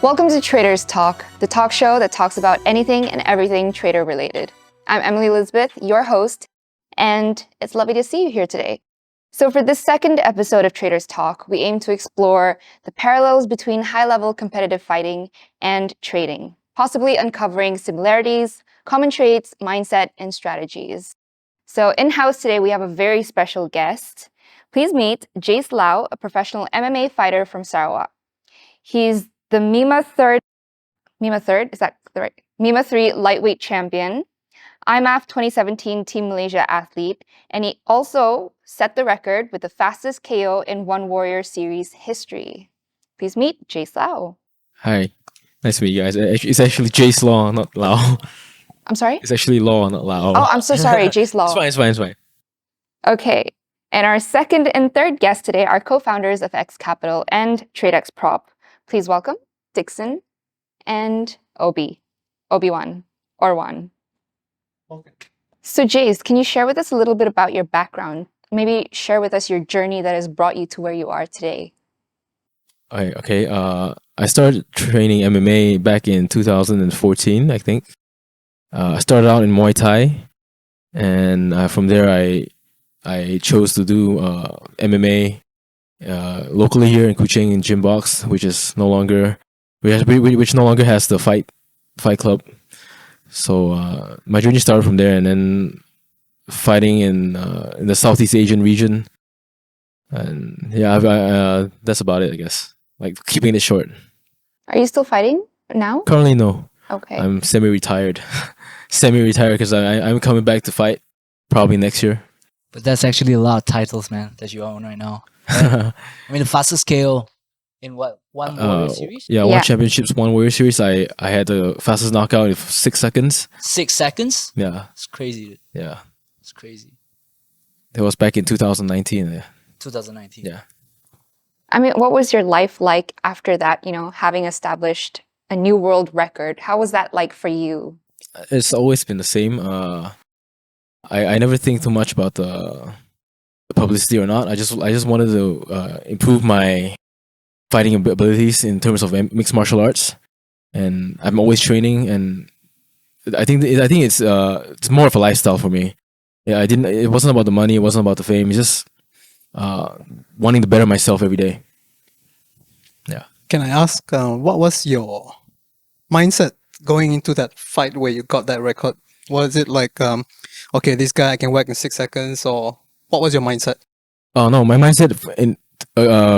Welcome to Traders Talk, the talk show that talks about anything and everything trader related. I'm Emily Elizabeth, your host, and it's lovely to see you here today. So for this second episode of Traders Talk, we aim to explore the parallels between high-level competitive fighting and trading, possibly uncovering similarities, common traits, mindset, and strategies. So in-house today, we have a very special guest. Please meet Jace Law, a professional MMA fighter from Sarawak. He's the MIMA 3rd, is that right? MIMA 3 lightweight champion, IMAF 2017 Team Malaysia athlete, and he also set the record with the fastest KO in One Warrior Series history. Please meet Jace Law. Hi, nice to meet you guys. It's actually Jace Law, not Lao. I'm sorry? It's actually Law, not Lao. Oh, I'm so sorry, Jace Law. It's fine. Okay, and our second and third guests today are co-founders of X Capital and TradeX Prop. Please welcome Dixon and Obi-Wan, or Wan. Okay. So Jace, can you share with us a little bit about your background? Maybe share with us your journey that has brought you to where you are today. Okay. I started training MMA back in 2014, I think. I started out in Muay Thai, and from there I chose to do MMA locally here in Kuching in Gym Box, which no longer has the fight club. So my journey started from there, and then fighting in the Southeast Asian region, and yeah, that's about it, I guess. Like keeping it short. Are you still fighting now? Currently, no. Okay. I'm semi-retired, because I'm coming back to fight probably next year. But that's actually a lot of titles, man, that you own right now. Right? I mean, the fastest KO in what, one Warrior Series? Yeah, One Championships, One Warrior Series. I had the fastest knockout in 6 seconds. 6 seconds? Yeah. It's crazy, dude. Yeah. It's crazy. It was back in 2019. Yeah. 2019. Yeah. I mean, what was your life like after that, having established a new world record? How was that like for you? It's always been the same. I never think too much about the publicity or not. I just wanted to improve my fighting abilities in terms of mixed martial arts, and I'm always training. And I think it's more of a lifestyle for me. Yeah, It wasn't about the money. It wasn't about the fame. It's just wanting to better myself every day. Yeah. Can I ask, what was your mindset going into that fight where you got that record? Was it like, okay, this guy I can whack in 6 seconds, or what was your mindset? Oh no, my mindset in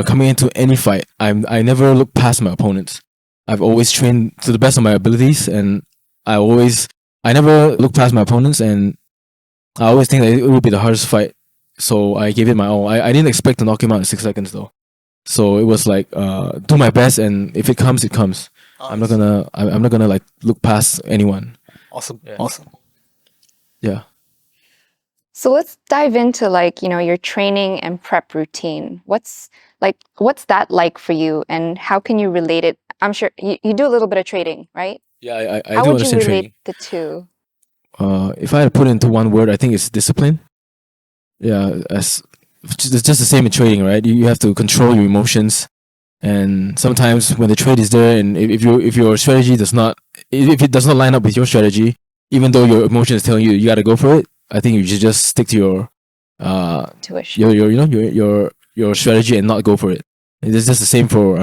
coming into any fight, I never look past my opponents. I've always trained to the best of my abilities, and I never look past my opponents, and I always think that it would be the hardest fight. So I gave it my all. I didn't expect to knock him out in 6 seconds though. So it was like do my best, and if it comes, it comes. Nice. I'm not gonna like look past anyone. Awesome. Yeah. Awesome. Yeah. So let's dive into your training and prep routine. What's that like for you, and how can you relate it? I'm sure you do a little bit of trading, right? Yeah, I How do would you understand relate training. the two? If I had to put it into one word, I think it's discipline. Yeah, it's just the same in trading, right? You have to control your emotions, and sometimes when the trade is there, and if your strategy does not line up with your strategy, even though your emotion is telling you you got to go for it, I think you should just stick to your Tuition. your strategy and not go for it. It's just the same for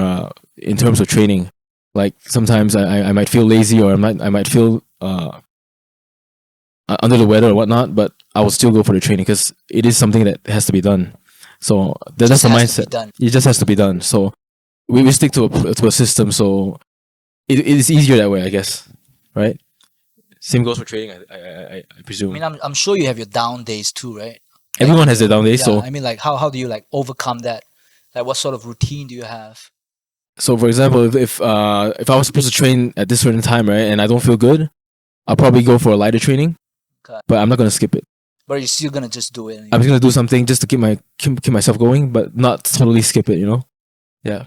in terms of training. Like sometimes I might feel lazy, or I might feel under the weather or whatnot, but I will still go for the training because it is something that has to be done. So that's the mindset. It just has to be done. So we stick to a system. So it is easier that way, I guess. Right? Same goes for trading, I presume. I mean, I'm sure you have your down days too, right? Everyone has their down days. Yeah, So I mean, like, how do you like overcome that? Like, what sort of routine do you have? So for example, if I was supposed to train at this certain time, right, and I don't feel good, I'll probably go for a lighter training. Okay. But I'm not gonna skip it. But you're still gonna just do it. I'm just gonna do something just to keep myself going, but not totally skip it. Yeah.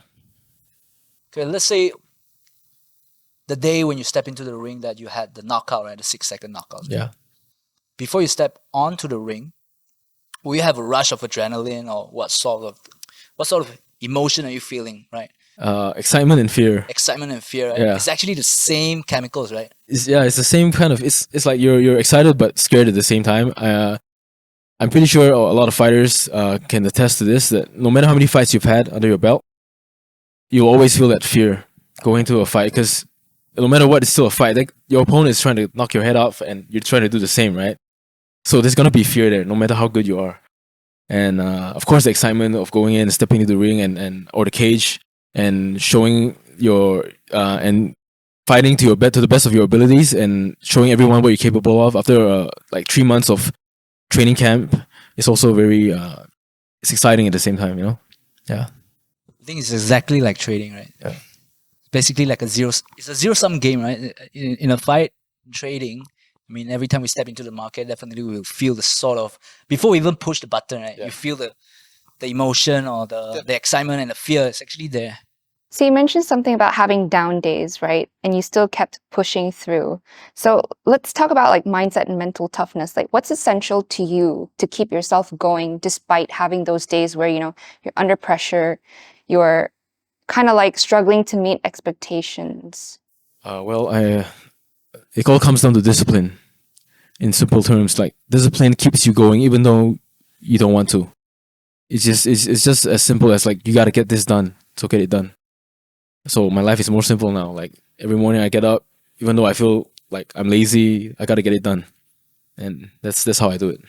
Okay, let's say the day when you step into the ring that you had the knockout, right? The 6-second knockout. Yeah. Before you step onto the ring, will you have a rush of adrenaline, or what sort of emotion are you feeling, right? Excitement and fear. Excitement and fear, right? Yeah. It's actually the same chemicals, right? It's the same kind of. It's like you're excited but scared at the same time. I'm pretty sure a lot of fighters can attest to this. That no matter how many fights you've had under your belt, you'll always feel that fear going into a fight because no matter what, it's still a fight. Like your opponent is trying to knock your head off, and you're trying to do the same, right? So there's gonna be fear there, no matter how good you are. And of course, the excitement of going in, stepping into the ring, and or the cage, and showing your and fighting to the best of your abilities, and showing everyone what you're capable of after like 3 months of training camp. It's also very it's exciting at the same time, you know. Yeah. I think it's exactly like trading, right? Yeah. Basically like it's a zero-sum game, right? In a fight, trading, I mean, every time we step into the market, definitely we will feel the sort of, before we even push the button, right? Yeah. You feel the emotion or the excitement and the fear. It's actually there. So you mentioned something about having down days, right? And you still kept pushing through. So let's talk about like mindset and mental toughness. Like what's essential to you to keep yourself going despite having those days where, you know, you're under pressure, you're kind of like struggling to meet expectations? It all comes down to discipline. In simple terms, like discipline keeps you going even though you don't want to. It's just as simple as like you gotta get this done, so get it done. So my life is more simple now. Like every morning I get up, even though I feel like I'm lazy, I gotta get it done, and that's how I do it.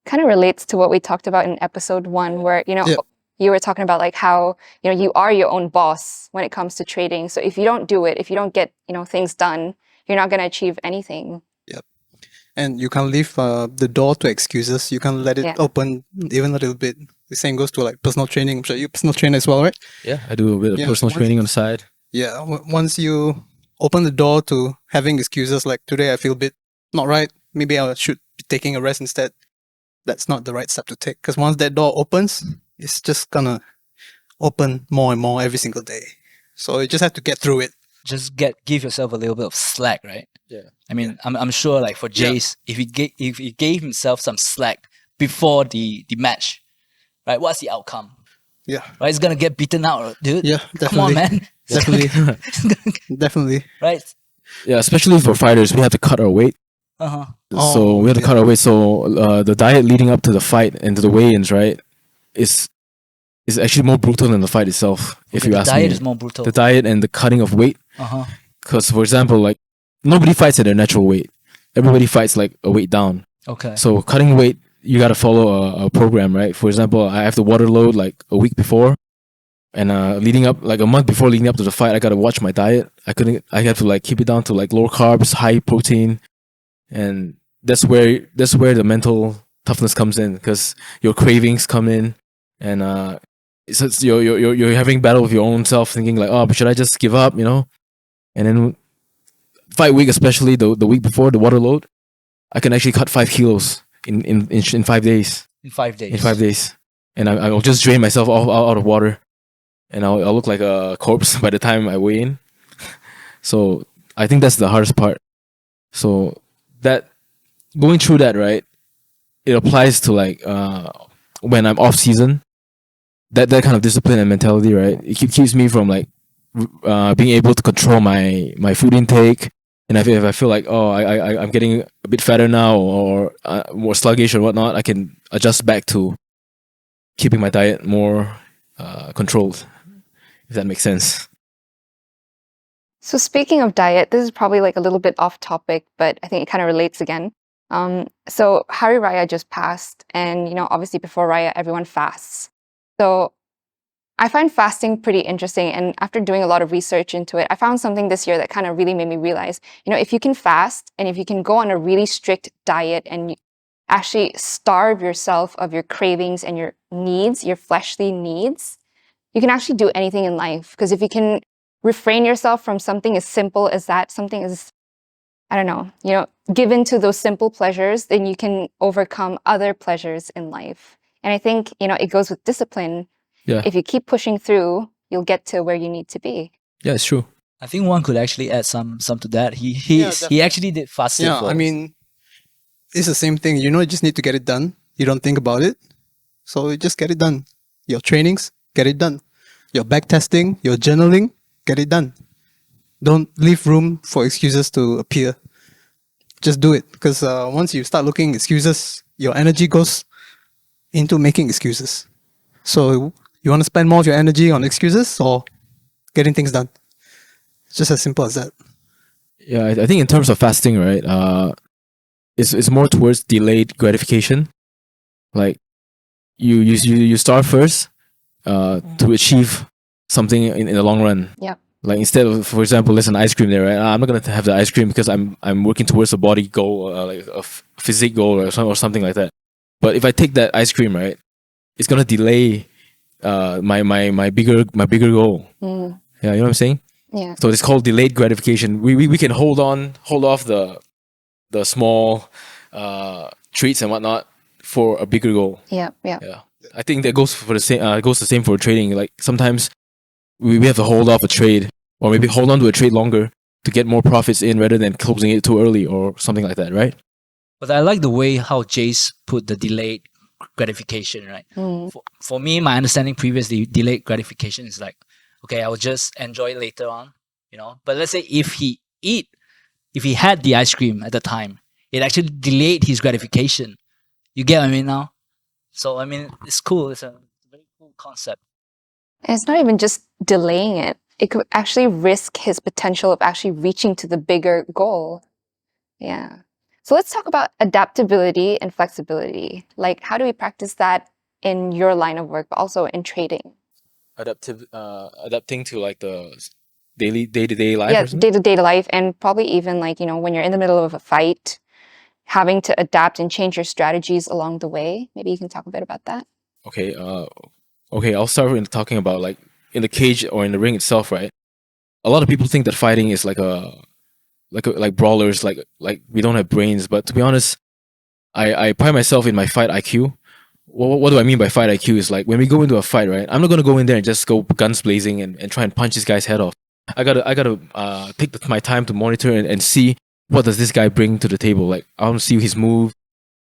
Kind of relates to what we talked about in episode 1, where, you know, Yeah. you were talking about like how, you know, you are your own boss when it comes to trading. So if you don't do it, if you don't get, you know, things done, you're not going to achieve anything. And you can't leave the door to excuses. You can't let it Yeah. open even a little bit. The same goes to like personal training. I'm sure you personal trainer as well, right? Yeah, I do a bit of Yeah, personal once- training on the side. Yeah. Once you open the door to having excuses like today I feel a bit not right. Maybe I should be taking a rest instead. That's not the right step to take. Because once that door opens, it's just gonna open more and more every single day. So you just have to get through it. Just give yourself a little bit of slack, right? Yeah. I mean, I'm sure like for Yeah. Jace, if he gave himself some slack before the match, right? What's the outcome? Yeah. Right? It's gonna get beaten out, dude. Yeah, Come on, definitely. man. Definitely. Definitely. Right? Yeah, especially for fighters, we have to cut our weight. Uh-huh. So we have to yeah. cut our weight. So the diet leading up to the fight and to the weigh-ins, right, is actually more brutal than the fight itself. If Okay, you the ask diet me, is more brutal. the diet and the cutting of weight. Uh-huh. Because for example, like nobody fights at their natural weight. Everybody fights like a weight down. Okay. So cutting weight, you got to follow a program, right? For example, I have to water load like a week before, and leading up like a month before leading up to the fight, I got to watch my diet. I had to like keep it down to like low carbs, high protein, and that's where the mental toughness comes in because your cravings come in, and it's you're having battle with your own self, thinking like, oh, but should I just give up, you know? And then fight week, especially the week before the water load, I can actually cut 5 kilos in 5 days. In 5 days. In 5 days, and I'll just drain myself out of water, and I'll look like a corpse by the time I weigh in. So I think that's the hardest part. So that going through that, right, it applies to like when I'm off season. That kind of discipline and mentality, right? It keeps me from like being able to control my food intake. And if I feel like, oh, I'm getting a bit fatter now or more sluggish or whatnot, I can adjust back to keeping my diet more controlled, if that makes sense. So speaking of diet, this is probably like a little bit off topic, but I think it kind of relates again. So Hari Raya just passed, and you know, obviously before Raya, everyone fasts. So I find fasting pretty interesting, and after doing a lot of research into it, I found something this year that kind of really made me realize, you know, if you can fast and if you can go on a really strict diet and you actually starve yourself of your cravings and your needs, your fleshly needs, you can actually do anything in life. Because if you can refrain yourself from something as simple as that, something as, I don't know, you know, given to those simple pleasures, then you can overcome other pleasures in life. And I think, you know, it goes with discipline. Yeah. If you keep pushing through, you'll get to where you need to be. Yeah, it's true. I think one could actually add some to that. He definitely. actually did fasting. Yeah, I mean, it's the same thing. You know, you just need to get it done. You don't think about it. So you just get it done. Your trainings, get it done. your back testing, your journaling, get it done. Don't leave room for excuses to appear. Just do it, because once you start looking excuses, your energy goes into making excuses. So you want to spend more of your energy on excuses or getting things done? It's just as simple as that. Yeah, I think in terms of fasting, right? It's more towards delayed gratification. Like you start first, to achieve something in the long run. Yeah. Like instead of, for example, there's an ice cream there, right? I'm not gonna have the ice cream because I'm working towards a body goal, like a physique goal or something like that. But if I take that ice cream, right, it's gonna delay my bigger goal. Mm. Yeah, you know what I'm saying? Yeah. So it's called delayed gratification. We can hold off the small treats and whatnot for a bigger goal. Yeah. Yeah. Yeah, I think that goes for the same. Goes the same for trading. Like sometimes we have to hold off a trade, or maybe hold on to a trade longer to get more profits in rather than closing it too early or something like that, right? But I like the way how Jace put the delayed gratification, right? Mm. For me, my understanding previously, delayed gratification is like, okay, I'll just enjoy it later on, But let's say if he had the ice cream at the time, it actually delayed his gratification. You get what I mean now? So I mean, it's cool. It's a very cool concept. And it's not even just delaying it. It could actually risk his potential of actually reaching to the bigger goal. Yeah. So let's talk about adaptability and flexibility. Like, how do we practice that in your line of work, but also in trading? Adapting to like the day-to-day life. Yeah, or something? day-to-day life, and probably even like, when you're in the middle of a fight, having to adapt and change your strategies along the way. Maybe you can talk a bit about that. Okay. Okay. I'll start with talking about like in the cage or in the ring itself, right? A lot of people think that fighting is like brawlers, like we don't have brains. But to be honest, I pride myself in my fight IQ. What do I mean by fight IQ is like when we go into a fight, right? I'm not gonna go in there and just go guns blazing and try and punch this guy's head off. I gotta take my time to monitor and see what does this guy bring to the table. Like I want to see his move.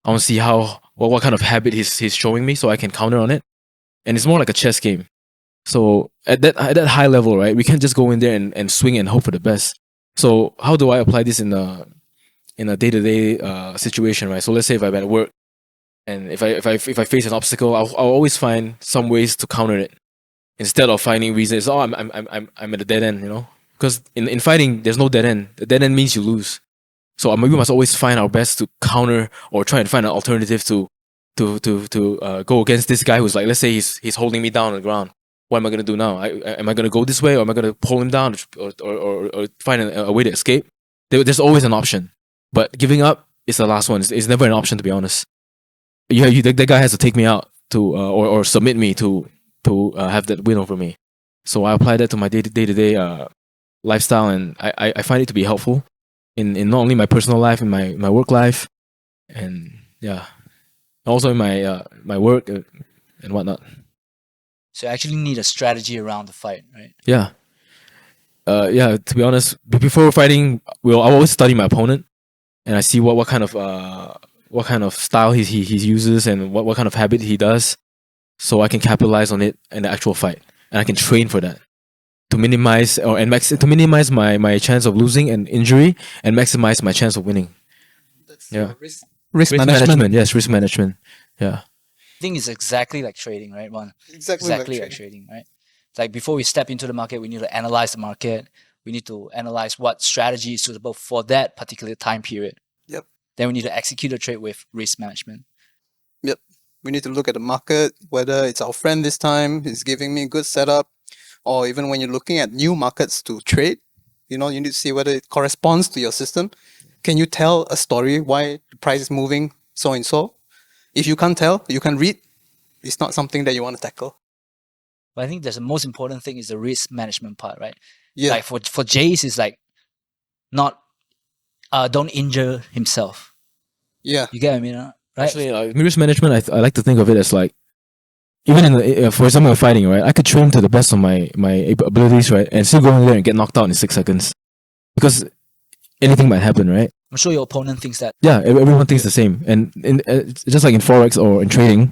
I want to see what kind of habit he's showing me so I can counter on it. And it's more like a chess game. So at that high level, right, we can't just go in there and swing and hope for the best. So how do I apply this in a day-to-day situation, right? So let's say if I'm at work and if I face an obstacle, I'll always find some ways to counter it instead of finding reasons. Oh, I'm at a dead end, Because in fighting, there's no dead end. The dead end means you lose. So we must always find our best to counter or try and find an alternative to go against this guy who's like, let's say he's holding me down on the ground. What am I gonna do now? Am I gonna go this way, or am I gonna pull him down, or find a way to escape? There's always an option, but giving up is the last one. It's never an option, to be honest. That guy has to take me out to or submit me to have that win over me. So I apply that to my day-to-day lifestyle, and I find it to be helpful in not only my personal life, in my work life, and yeah, also in my work and whatnot. So you actually need a strategy around the fight, right? Yeah. Yeah, to be honest, before fighting, I always study my opponent, and I see what kind of style he uses and what kind of habit he does, so I can capitalize on it in the actual fight, and I can train for that to minimize my chance of losing and injury, and maximize my chance of winning. That's Yeah. Risk management. Yes, risk management. Yeah. I think it's exactly like trading, right? Exactly Like trading, right? Like before we step into the market, we need to analyze the market. We need to analyze what strategy is suitable for that particular time period. Yep. Then we need to execute a trade with risk management. Yep. We need to look at the market, whether it's our friend this time, is giving me a good setup, or even when you're looking at new markets to trade, you need to see whether it corresponds to your system. Can you tell a story why the price is moving so and so? If you can't tell, you can read, it's not something that you want to tackle. But I think there's the most important thing is the risk management part, right? Yeah. Like for Jace, it's like not don't injure himself. Yeah. You get what I mean, right? Actually, risk management, I like to think of it as like, even for example, fighting, right? I could train to the best of my abilities, right, and still go in there and get knocked out in 6 seconds, because anything might happen, right? I'm sure your opponent thinks that. Yeah, everyone thinks the same, and just like in forex or in trading,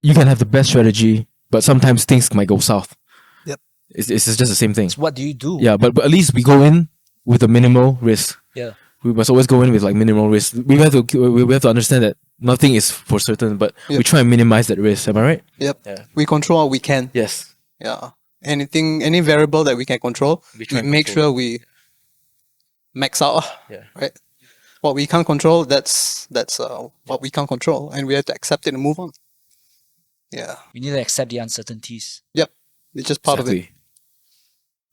you can have the best strategy, but sometimes things might go south. It's just the same thing. So what do you do? Yeah, but at least we go in with a minimal risk. Yeah. We must always go in with like minimal risk. We have to understand that nothing is for certain, but we Yep. try and minimize that risk. Am I right? Yep. Yeah. We control what we can. Yes. Yeah. Any variable that we can control, We try we and make control. sure we max out. Yeah. Right. What we can't control, that's what we can't control, and we have to accept it and move on. Yeah. We need to accept the uncertainties. Yep. It's just part of it. Exactly.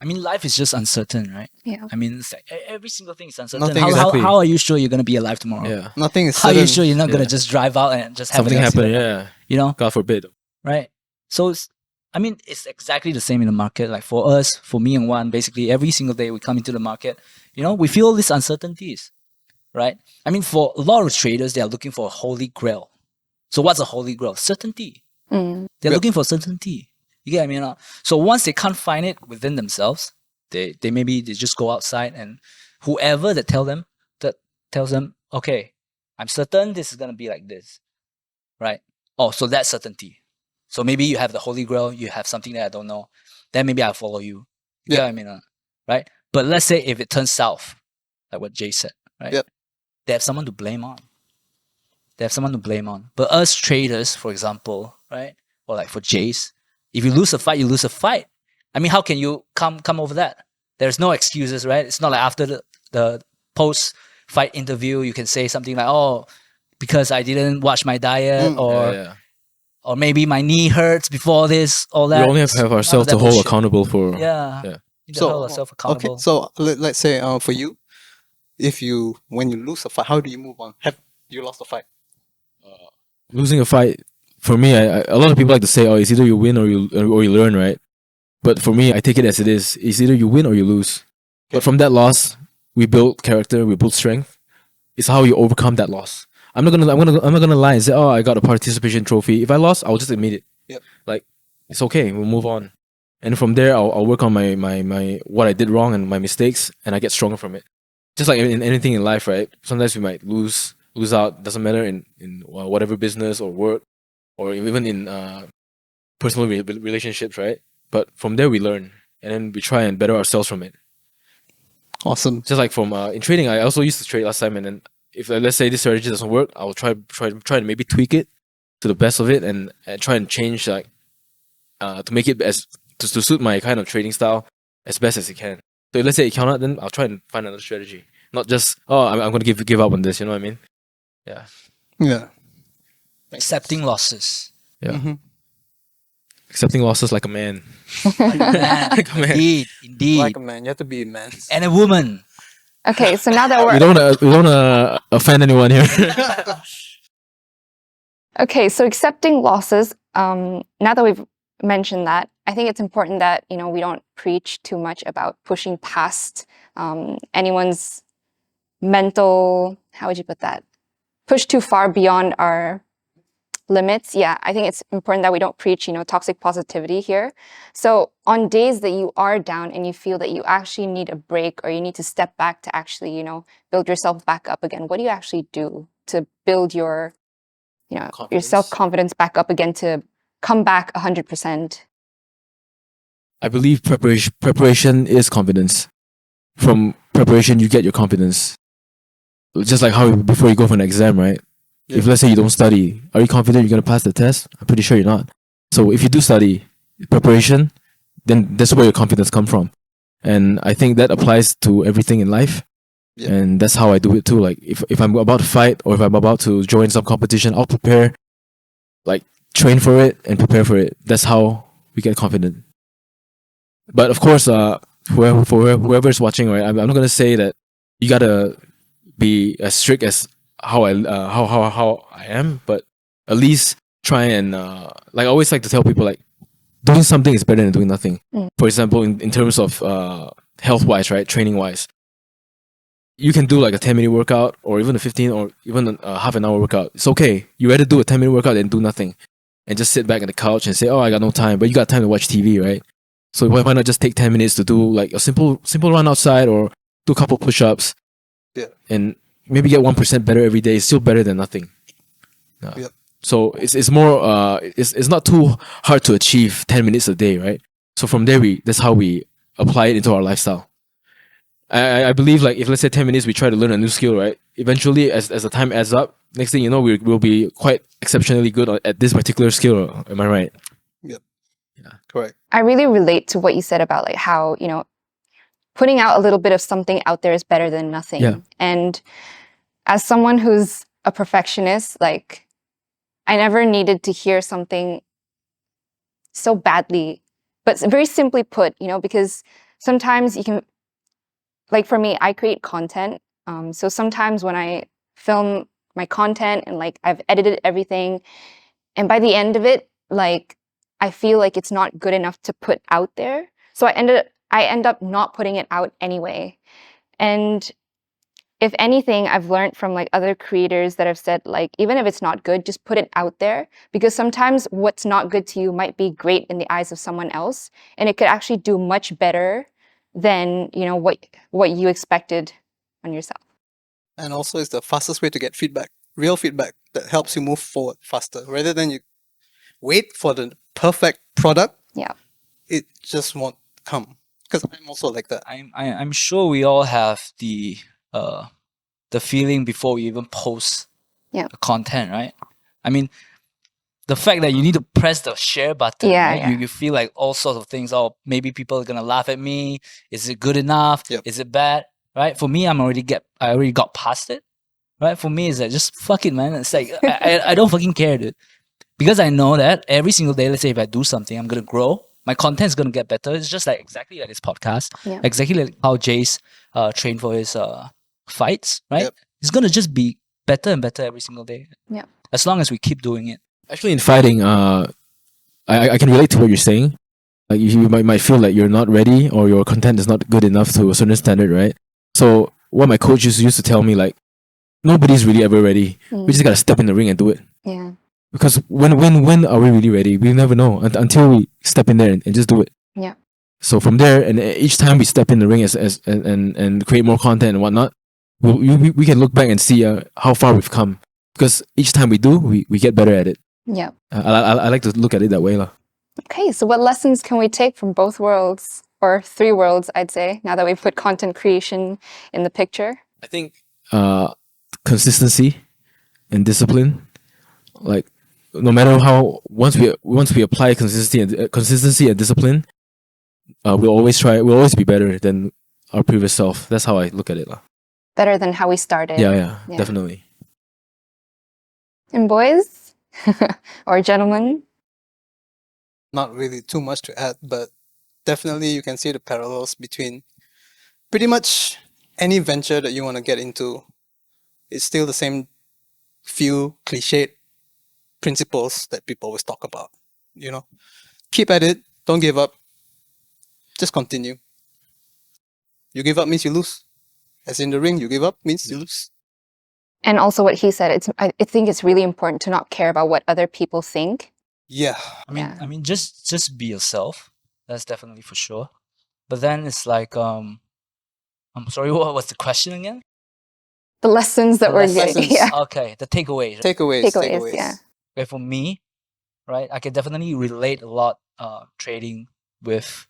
I mean, life is just uncertain, right? Yeah. I mean, it's like every single thing is uncertain. Nothing How, is- how, Exactly. how are you sure you're going to be alive tomorrow? Yeah. Nothing is How are certain. you sure you're not going Yeah. to just drive out and just have Something an happened. accident? Yeah. You know, God forbid. right? So, I mean, it's exactly the same in the market. Like for us, for me and Juan, basically every single day we come into the market, we feel all these uncertainties, right? I mean, for a lot of traders, they are looking for a holy grail. So what's a holy grail? Certainty. Mm. They're Yep. looking for certainty. You get what I mean? So once they can't find it within themselves, they maybe they just go outside and whoever that tells them, okay, I'm certain this is gonna be like this, right? Oh, so that's certainty. So maybe you have the holy grail, you have something that I don't know, then maybe I'll follow you. You get what I mean? Right? But let's say if it turns south, like what Jay said, right? Yep. They have someone to blame on. But us traders, for example, right? Or like for Jace, if you lose a fight, you lose a fight. I mean, how can you come over that? There's no excuses, right? It's not like after the post fight interview, you can say something like, "Oh, because I didn't watch my diet," Yeah. or maybe my knee hurts before this, all We that. only have None of ourselves that to hold bullshit. accountable for. Yeah. Yeah. You need to hold yourself accountable. Okay, so let's say for you, when you lose a fight, how do you move on? Have you lost a fight? Losing a fight, for me, a lot of people like to say, "Oh, it's either you win or you learn," right? But for me, I take it as it is. It's either you win or you lose. But from that loss, we build character, we build strength. It's how you overcome that loss. I'm not gonna lie and say, "Oh, I got a participation trophy." If I lost, I'll just admit it. Yep. Like, it's okay. We'll move on. And from there, I'll work on my what I did wrong and my mistakes, and I get stronger from it. Just like in anything in life, right? Sometimes we might lose out. Doesn't matter in whatever business or work, or even in personal relationships, right? But from there we learn, and then we try and better ourselves from it. Awesome. Just like from in trading, I also used to trade last time, and then if let's say this strategy doesn't work, I'll try to maybe tweak it to the best of it, and try and change to make it as to suit my kind of trading style as best as it can. So if let's say it cannot, then I'll try and find another strategy. Not just I'm gonna give up on this. You know what I mean? Yeah. Yeah. Accepting losses. Yeah. Mhm. Accepting losses like a man. Like a man. Indeed. Like a man, you have to be a man. And a woman. Okay, so now that We don't wanna offend anyone here. Okay, so accepting losses, now that we've mentioned that, I think it's important that, we don't preach too much about pushing past anyone's mental, how would you put that? Push too far beyond our limits. Yeah, I think it's important that we don't preach, toxic positivity here. So on days that you are down and you feel that you actually need a break or you need to step back to actually, build yourself back up again, what do you actually do to build your your Confidence. self-confidence back up again to come back 100%? I believe preparation is confidence. From preparation, you get your confidence. Just like how before you go for an exam, right? Yeah. If let's say you don't study, are you confident you're gonna pass the test? I'm pretty sure you're not. So if you do study, preparation, then that's where your confidence comes from. And I think that applies to everything in life. Yeah. And that's how I do it too. Like if I'm about to fight or if I'm about to join some competition, I'll prepare, like train for it and prepare for it. That's how we get confident. But of course, whoever's watching, right? I'm not gonna say that you gotta be as strict as how I am, but at least try and like I always like to tell people, like doing something is better than doing nothing. For example, in terms of health wise, right, training wise, you can do like a 10-minute workout or even a 15 or even a half an hour workout. It's okay. You rather do a 10-minute workout than do nothing and just sit back on the couch and say, "Oh, I got no time," but you got time to watch TV, right? So why not just take 10 minutes to do like a simple run outside or do a couple push-ups, and maybe get 1% better every day. It's still better than nothing. So it's more it's not too hard to achieve 10 minutes a day, right? So from there, that's how we apply it into our lifestyle. I believe, like, if let's say 10 minutes we try to learn a new skill, right? Eventually, as the time adds up, next thing you know, we'll be quite exceptionally good at this particular skill. Am I right? Yep. Yeah. Correct. I really relate to what you said about like how, you know, putting out a little bit of something out there is better than nothing. Yeah. And as someone who's a perfectionist, like I never needed to hear something so badly, but very simply put, you know, because sometimes you can, like for me, I create content. So sometimes when I film my content and like I've edited everything, and by the end of it, like I feel like it's not good enough to put out there. So I end up not putting it out anyway. And if anything, I've learned from like other creators that have said, like, even if it's not good, just put it out there, because sometimes what's not good to you might be great in the eyes of someone else, and it could actually do much better than, you know, what you expected on yourself. And also, it's the fastest way to get feedback, real feedback that helps you move forward faster. Rather than you wait for the perfect product, Yeah. it just won't come. Because I'm also like that. I'm sure we all have the feeling before we even post Yeah. the content, right? I mean, the fact that you need to press the share button, Yeah, right? yeah. You feel like all sorts of things. Oh, maybe people are gonna laugh at me. Is it good enough? Yep. Is it bad? Right? For me, I already got past it. Right? For me, it's like just fuck it, man. It's like I don't fucking care, dude. Because I know that every single day, let's say if I do something, I'm gonna grow. My content's gonna get better. It's just like exactly like this podcast. Yeah. Exactly like how Jace trained for his fights, right? Yep. It's gonna just be better and better every single day. Yeah. As long as we keep doing it. Actually, in fighting, I can relate to what you're saying. Like you might feel like you're not ready or your content is not good enough to a certain standard, right? So what my coach used to tell me, like, nobody's really ever ready. We just gotta step in the ring and do it. Yeah. Because when are we really ready? We never know until we step in there and just do it. Yeah. So from there, and each time we step in the ring and create more content and whatnot, we can look back and see how far we've come. Because each time we do, we get better at it. Yeah. I like to look at it that way, lah. Okay, so what lessons can we take from both worlds, or three worlds, I'd say, now that we've put content creation in the picture? I think consistency and discipline. Like, no matter how, once we apply consistency and discipline, we'll always be better than our previous self. That's how I look at it, lah. Better than how we started. Yeah, Yeah. definitely. And boys or gentlemen? Not really too much to add, but definitely you can see the parallels between pretty much any venture that you want to get into. It's still the same few cliched principles that people always talk about. You know, keep at it, don't give up, just continue. You give up means you lose. As in the ring, you give up means you lose. And also what he said, I think it's really important to not care about what other people think. Yeah. I mean, just be yourself. That's definitely for sure. But then it's like, I'm sorry, what was the question again? The lessons that The we're lessons. getting. Yeah. Okay, the takeaways. Takeaways. Yeah. Okay, for me, right, I can definitely relate a lot trading with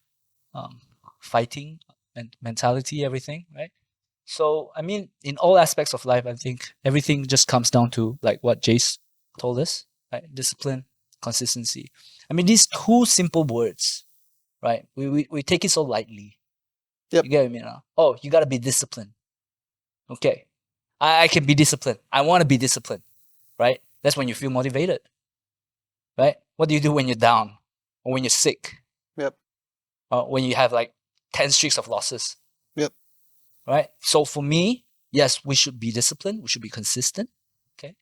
fighting and mentality, everything, right? So, I mean, in all aspects of life, I think everything just comes down to like what Jace told us, right? Discipline, consistency. I mean, these two simple words, right? We take it so lightly. Yep. You get what I mean? Oh, you got to be disciplined. Okay. I can be disciplined. I want to be disciplined, right? That's when you feel motivated, right? What do you do when you're down or when you're sick? Yep. When you have like 10 streaks of losses. Yep. Right? So for me, yes, we should be disciplined. We should be consistent. Okay.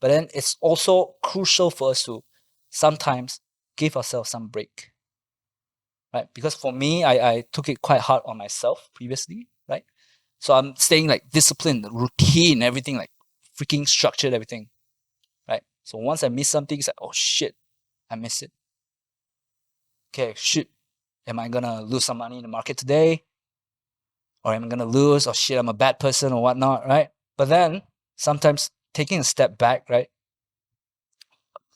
But then it's also crucial for us to sometimes give ourselves some break. Right? Because for me, I took it quite hard on myself previously, right? So I'm staying like disciplined, routine, everything, like freaking structured, everything. Right? So once I miss something, it's like, oh shit, I missed it. Okay, shit. Am I gonna lose some money in the market today? Or am I gonna lose? Or shit, I'm a bad person or whatnot, right? But then sometimes taking a step back, right?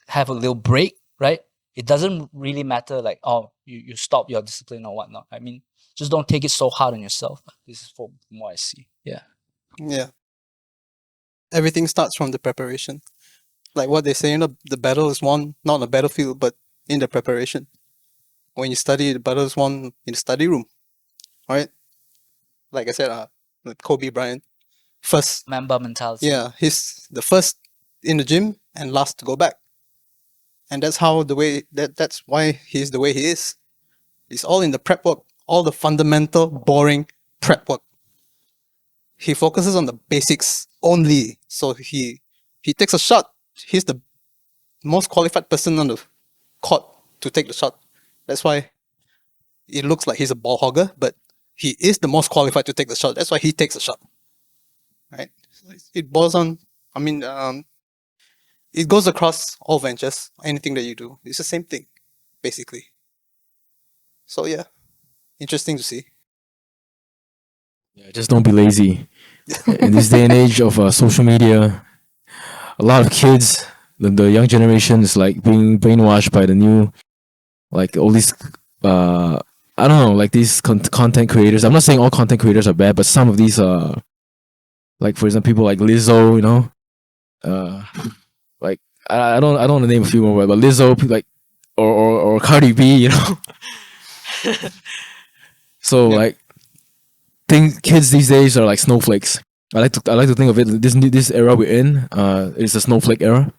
Have a little break, right? it doesn't really matter like, oh, you stop your discipline or whatnot. I mean, just don't take it so hard on yourself. This is from what I see. Yeah. Yeah. Everything starts from the preparation. Like what they say, the battle is won not on the battlefield, but in the preparation. When you study, the battle is won in the study room. Right? Like I said, like Kobe Bryant, first, Member mentality. yeah, he's the first in the gym and last to go back. And that's that's why he's the way he is. It's all in the prep work, all the fundamental, boring prep work. He focuses on the basics only. So he takes a shot. He's the most qualified person on the court to take the shot. That's why it looks like he's a ball hogger, but he is the most qualified to take the shot. That's why he takes a shot. Right? It boils on, it goes across all ventures, anything that you do. It's the same thing, basically. So yeah, interesting to see. Yeah, just don't be lazy. In this day and age of social media, a lot of kids, the young generation is like being brainwashed by the new, like all these, I don't know, like these content creators. I'm not saying all content creators are bad, but some of these, like for example, people like Lizzo, like I don't want to name a few more, but Lizzo, like, or Cardi B, So Yeah. like, kids these days are like snowflakes. I like to think of it, this era we're in is a snowflake era,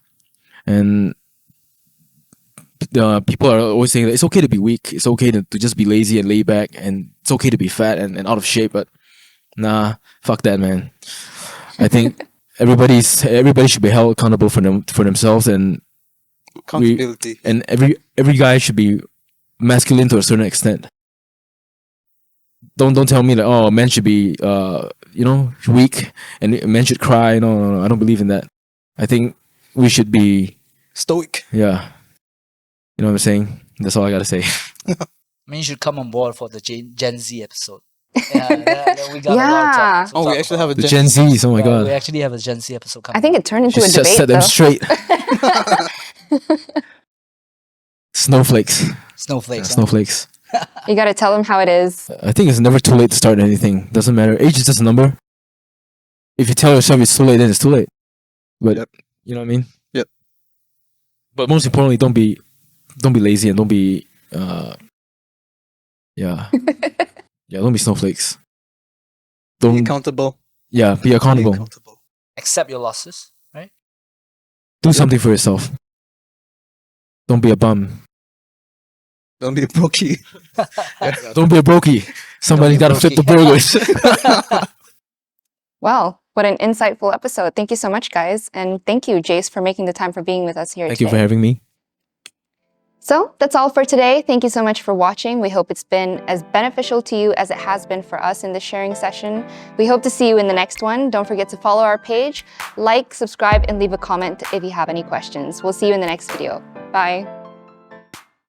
and people are always saying that it's okay to be weak, it's okay to just be lazy and lay back, and it's okay to be fat and out of shape. But nah, fuck that, man. I think everybody should be held accountable for themselves, and Accountability. and every guy should be masculine to a certain extent. Don't tell me that, oh, men should be weak and men should cry. No, I don't believe in that. I think we should be, Stoic. yeah. You know what I'm saying? That's all I gotta say. I mean, you should come on board for the Gen Z episode. Yeah, we got a lot of Yeah. talk. Oh, we actually have a The Gen Zs, oh my We god. actually have a Gen Z episode coming. I think it turned into Just a debate, set them though. straight. Snowflakes. Snowflakes. huh? Snowflakes. You got to tell them how it is. I think it's never too late to start anything. Doesn't matter. Age is just a number. If you tell yourself it's too late, then it's too late. But Yep. you know what I mean? Yep. But most importantly, don't be lazy, and don't be yeah. Yeah, don't be snowflakes. Be Don't accountable. be Be accountable. accountable. Accept your losses, right? Do something for yourself. Don't be a bum. Don't be a brokey. Don't be a brokey. Somebody Don't gotta be flip the brokey. burgers. Well, what an insightful episode. Thank you so much, guys. And thank you, Jace, for making the time for being with us here Thank today. you for having me. So that's all for today. Thank you so much for watching. We hope it's been as beneficial to you as it has been for us in this sharing session. We hope to see you in the next one. Don't forget to follow our page, like, subscribe, and leave a comment if you have any questions. We'll see you in the next video. Bye.